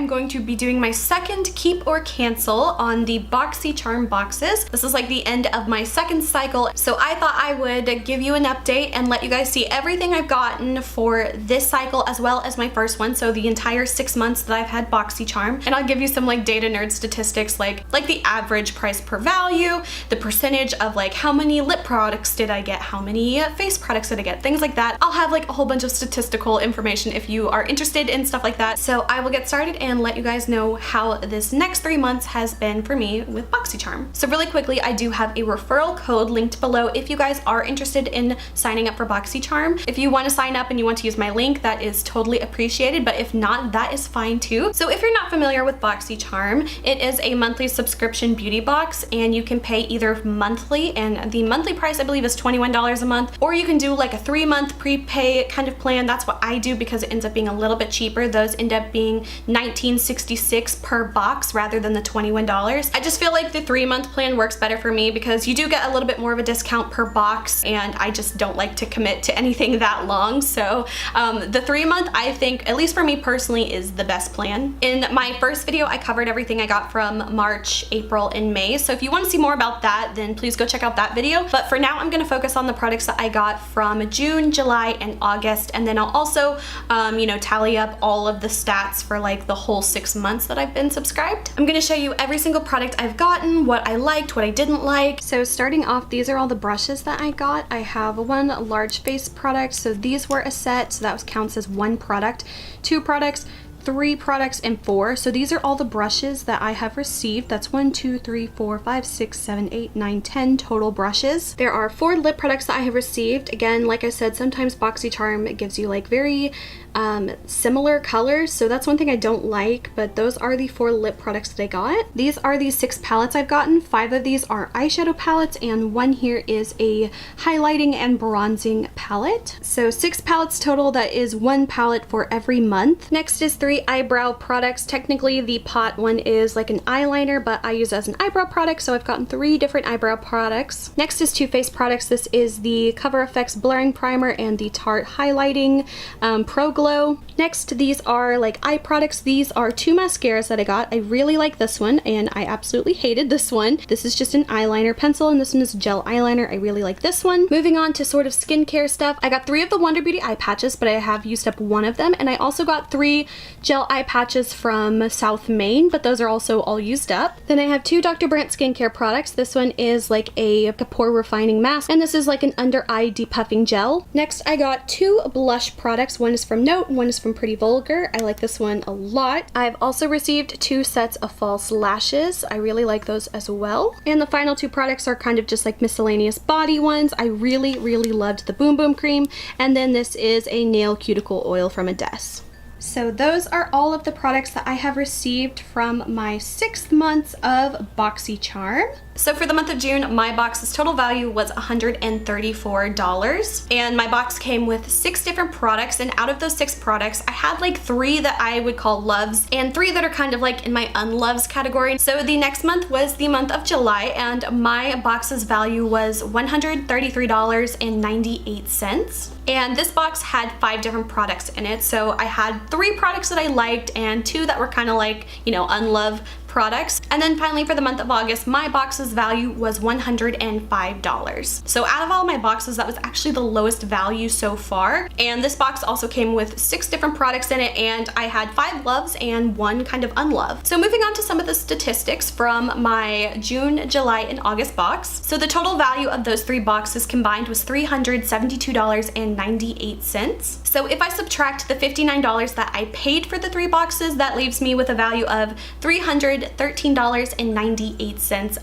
I'm going to be doing my second keep or cancel on the Boxycharm boxes. This is like the end of my second cycle, so I thought I would give you an update and let you guys see everything I've gotten for this cycle as well as my first one, so the entire 6 months that I've had Boxycharm. And I'll give you some like data nerd statistics like the average price per value, the percentage of like how many lip products did I get, how many face products did I get, things like that. I'll have like a whole bunch of statistical information if you are interested in stuff like that. So I will get started and let you guys know how this next 3 months has been for me with Boxycharm. So really quickly, I do have a referral code linked below if you guys are interested in signing up for Boxycharm. If you want to sign up and you want to use my link, that is totally appreciated, but if not, that is fine too. So if you're not familiar with Boxycharm, it is a monthly subscription beauty box, and you can pay either monthly, and the monthly price I believe is $21 a month, or you can do like a 3-month prepay kind of plan. That's what I do because it ends up being a little bit cheaper. Those end up being $19.66 per box rather than the $21. I just feel like the 3-month plan works better for me because you do get a little bit more of a discount per box, and I just don't like to commit to anything that long. So the 3-month, I think, at least for me personally, is the best plan. In my first video, I covered everything I got from March, April, and May. So if you want to see more about that, then please go check out that video. But for now, I'm going to focus on the products that I got from June, July, and August. And then I'll also, you know, tally up all of the stats for like the whole 6 months that I've been subscribed. I'm going to show you every single product I've gotten, what I liked, what I didn't like. So starting off, these are all the brushes that I got. I have one large face product. So these were a set. So that counts as 1 product, 2 products, 3 products, and 4. So these are all the brushes that I have received. That's 1, 2, 3, 4, 5, 6, 7, 8, 9, 10 total brushes. There are 4 lip products that I have received. Again, like I said, sometimes Boxycharm gives you like very similar colors, so that's one thing I don't like, but those are the 4 lip products that I got. These are the 6 palettes I've gotten. 5 of these are eyeshadow palettes, and 1 here is a highlighting and bronzing palette. So 6 palettes total. That is 1 palette for every month. Next is 3 eyebrow products. Technically the pot one is like an eyeliner, but I use it as an eyebrow product, so I've gotten 3 different eyebrow products. Next is 2 face products. This is the Cover FX blurring primer and the Tarte highlighting Pro Glow. Next, these are like eye products. These are 2 mascaras that I got. I really like this one, and I absolutely hated this one. This is just an eyeliner pencil, and this one is gel eyeliner. I really like this one. Moving on to sort of skincare stuff. I got 3 of the Wonder Beauty eye patches, but I have used up 1 of them, and I also got 3 gel eye patches from South Maine, but those are also all used up. Then I have 2 Dr. Brandt skincare products. This one is like a pore refining mask, and this is like an under eye depuffing gel. Next, I got 2 blush products. One is from Note, one is from Pretty Vulgar. I like this one a lot. I've also received 2 sets of false lashes. I really like those as well. And the final 2 products are kind of just like miscellaneous body ones. I really loved the Boom Boom cream, and then this is a nail cuticle oil from Ades. So those are all of the products that I have received from my 6 months of Boxycharm. So for the month of June, my box's total value was $134, and my box came with 6 different products, and out of those 6 products, I had like 3 that I would call loves and 3 that are kind of like in my unloves category. So the next month was the month of July, and my box's value was $133.98. And this box had 5 different products in it. So I had 3 products that I liked and 2 that were kind of like, you know, unloved products. And then finally for the month of August, my box's value was $105. So out of all my boxes, that was actually the lowest value so far. And this box also came with 6 different products in it, and I had 5 loves and 1 kind of unloved. So moving on to some of the statistics from my June, July, and August box. So the total value of those 3 boxes combined was $372.98. So if I subtract the $59 that I paid for the 3 boxes, that leaves me with a value of $313.98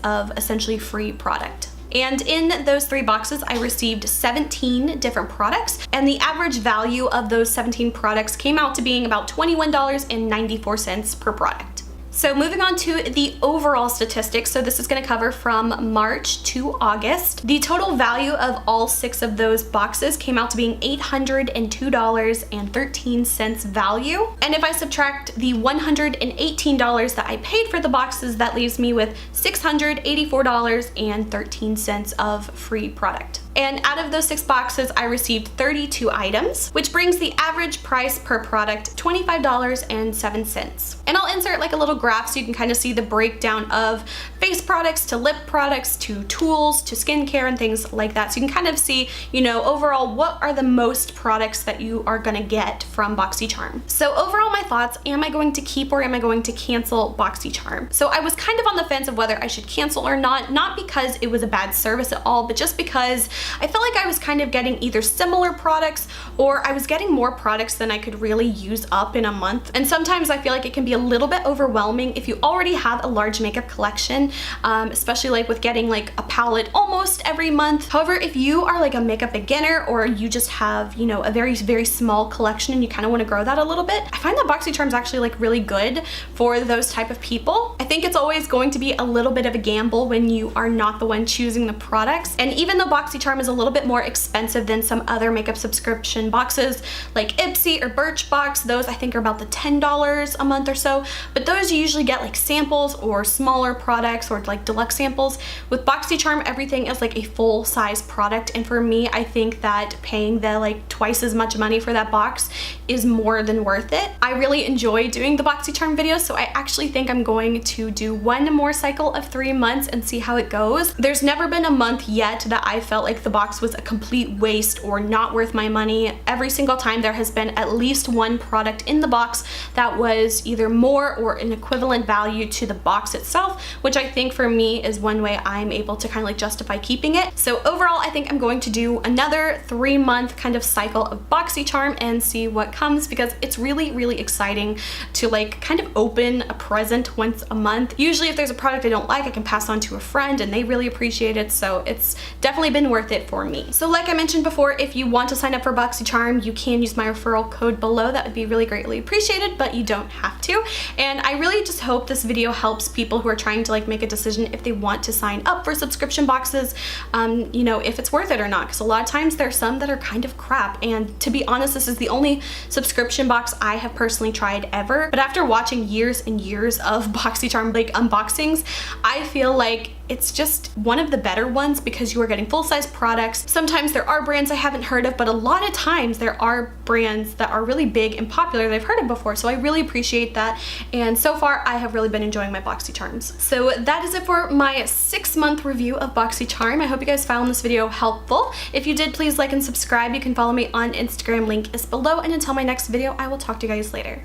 of essentially free product. And in those 3 boxes, I received 17 different products, and the average value of those 17 products came out to being about $21.94 per product. So moving on to the overall statistics, so this is going to cover from March to August. The total value of all 6 of those boxes came out to being $802.13 value. And if I subtract the $118 that I paid for the boxes, that leaves me with $684.13 of free product. And out of those 6 boxes, I received 32 items, which brings the average price per product $25.07. And I'll insert like a little graph so you can kind of see the breakdown of face products to lip products to tools to skincare and things like that. So you can kind of see, you know, overall what are the most products that you are gonna get from Boxycharm. So overall, my thoughts, am I going to keep or am I going to cancel Boxycharm? So I was kind of on the fence of whether I should cancel or not because it was a bad service at all, but just because I felt like I was kind of getting either similar products or I was getting more products than I could really use up in a month. And sometimes I feel like it can be a little bit overwhelming if you already have a large makeup collection, especially like with getting like a palette almost every month. However, if you are like a makeup beginner or you just have, you know, a very, very small collection and you kind of want to grow that a little bit, I find that Boxycharm is actually like really good for those type of people. I think it's always going to be a little bit of a gamble when you are not the one choosing the products. And even though Boxycharm is a little bit more expensive than some other makeup subscription boxes like Ipsy or Birchbox, those I think are about the $10 a month or so, but those you usually get like samples or smaller products or like deluxe samples. With Boxycharm, everything is like a full size product, and for me, I think that paying the like twice as much money for that box is more than worth it. I really enjoy doing the Boxycharm videos, so I actually think I'm going to do one more cycle of 3 months and see how it goes. There's never been a month yet that I felt like the box was a complete waste or not worth my money. Every single time there has been at least one product in the box that was either more or an equivalent value to the box itself, which I think for me is one way I'm able to kind of like justify keeping it. So overall, I think I'm going to do another 3-month kind of cycle of Boxycharm and see what comes, because it's really, really exciting to like kind of open a present once a month. Usually if there's a product I don't like, I can pass on to a friend and they really appreciate it, so it's definitely been worth it for me. So like I mentioned before, if you want to sign up for Boxycharm, you can use my referral code below. That would be really greatly appreciated, but you don't have to. And I really just hope this video helps people who are trying to like make a decision if they want to sign up for subscription boxes, you know, if it's worth it or not, because a lot of times there's some that are kind of crap. And to be honest, this is the only subscription box I have personally tried ever. But after watching years and years of Boxycharm like unboxings, I feel like it's just one of the better ones because you are getting full-size products. Sometimes there are brands I haven't heard of, but a lot of times there are brands that are really big and popular that I've heard of before, so I really appreciate that. And so far, I have really been enjoying my Boxycharms. So that is it for my 6-month review of Boxycharm. I hope you guys found this video helpful. If you did, please like and subscribe. You can follow me on Instagram, link is below, and until my next video, I will talk to you guys later.